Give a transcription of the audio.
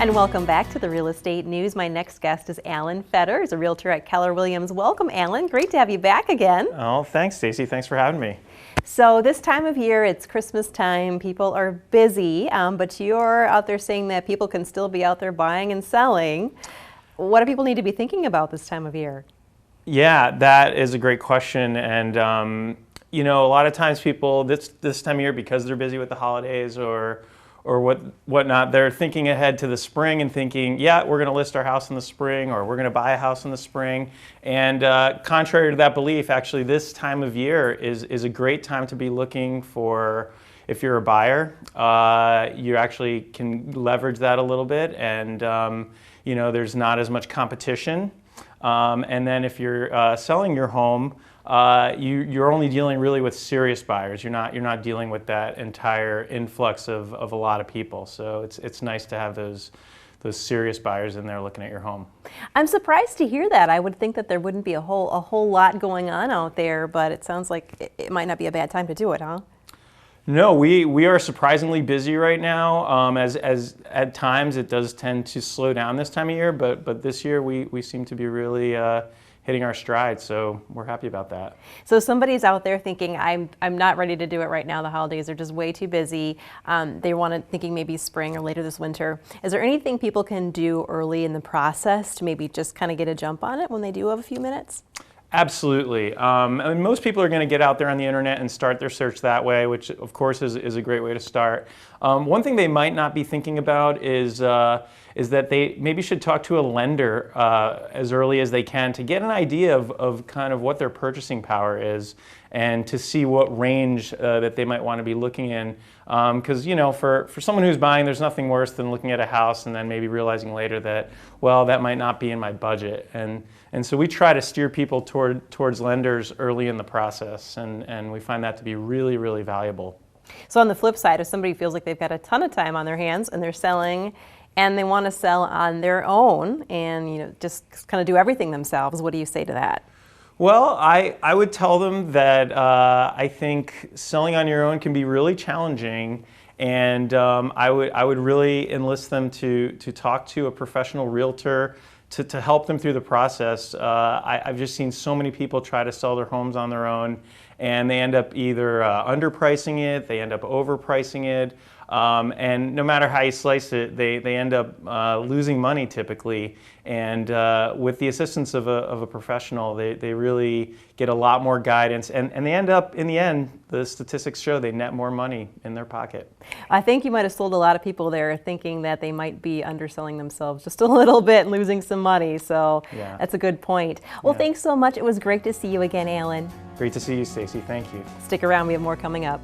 And welcome back to the Real Estate News. My next guest is Alan Fetter. He's a realtor at Keller Williams. Welcome, Alan. Great to have you back again. Oh, thanks, Stacy. Thanks for having me. So this time of year, it's Christmas time. People are busy, but you're out there saying that people can still be out there buying and selling. What do people need to be thinking about this time of year? Yeah, that is a great question. And, you know, a lot of times people this time of year, because they're busy with the holidays or whatnot, they're thinking ahead to the spring and thinking, yeah, we're going to list our house in the spring, or we're going to buy a house in the spring. And contrary to that belief, actually, this time of year is a great time to be looking for. If you're a buyer, you actually can leverage that a little bit, and you know, there's not as much competition. And then if you're selling your home, you're only dealing really with serious buyers. You're not dealing with that entire influx of a lot of people. So it's nice to have those serious buyers in there looking at your home. I'm surprised to hear that. I would think that there wouldn't be a whole lot going on out there, but it sounds like it might not be a bad time to do it, huh? No, we are surprisingly busy right now. As at times it does tend to slow down this time of year, but this year we seem to be really hitting our stride, so we're happy about that. So somebody's out there thinking, I'm not ready to do it right now. The holidays are just way too busy. They want to thinking maybe spring or later this winter. Is there anything people can do early in the process to maybe just kind of get a jump on it when they do have a few minutes? Absolutely. I mean, most people are going to get out there on the internet and start their search that way, which of course is a great way to start. One thing they might not be thinking about is that they maybe should talk to a lender as early as they can to get an idea of kind of what their purchasing power is, and to see what range that they might want to be looking in. Because you know, for someone who's buying, there's nothing worse than looking at a house and then maybe realizing later that, well, that might not be in my budget. And so we try to steer people towards lenders early in the process, and we find that to be really, really valuable. So on the flip side, if somebody feels like they've got a ton of time on their hands and they're selling and they want to sell on their own and, you know, just kind of do everything themselves, what do you say to that? Well, I would tell them that I think selling on your own can be really challenging, and I would really enlist them to talk to a professional realtor to help them through the process. I've just seen so many people try to sell their homes on their own, and they end up either underpricing it, they end up overpricing it, and no matter how you slice it, they end up losing money typically. And with the assistance of a professional, they really get a lot more guidance, and they end up, in the end, the statistics show they net more money in their pocket. I think you might have sold a lot of people there thinking that they might be underselling themselves just a little bit and losing some money, so yeah. That's a good point. Well, yeah. Thanks so much. It was great to see you again, Alan. Great to see you, Stacy. Thank you. Stick around. We have more coming up.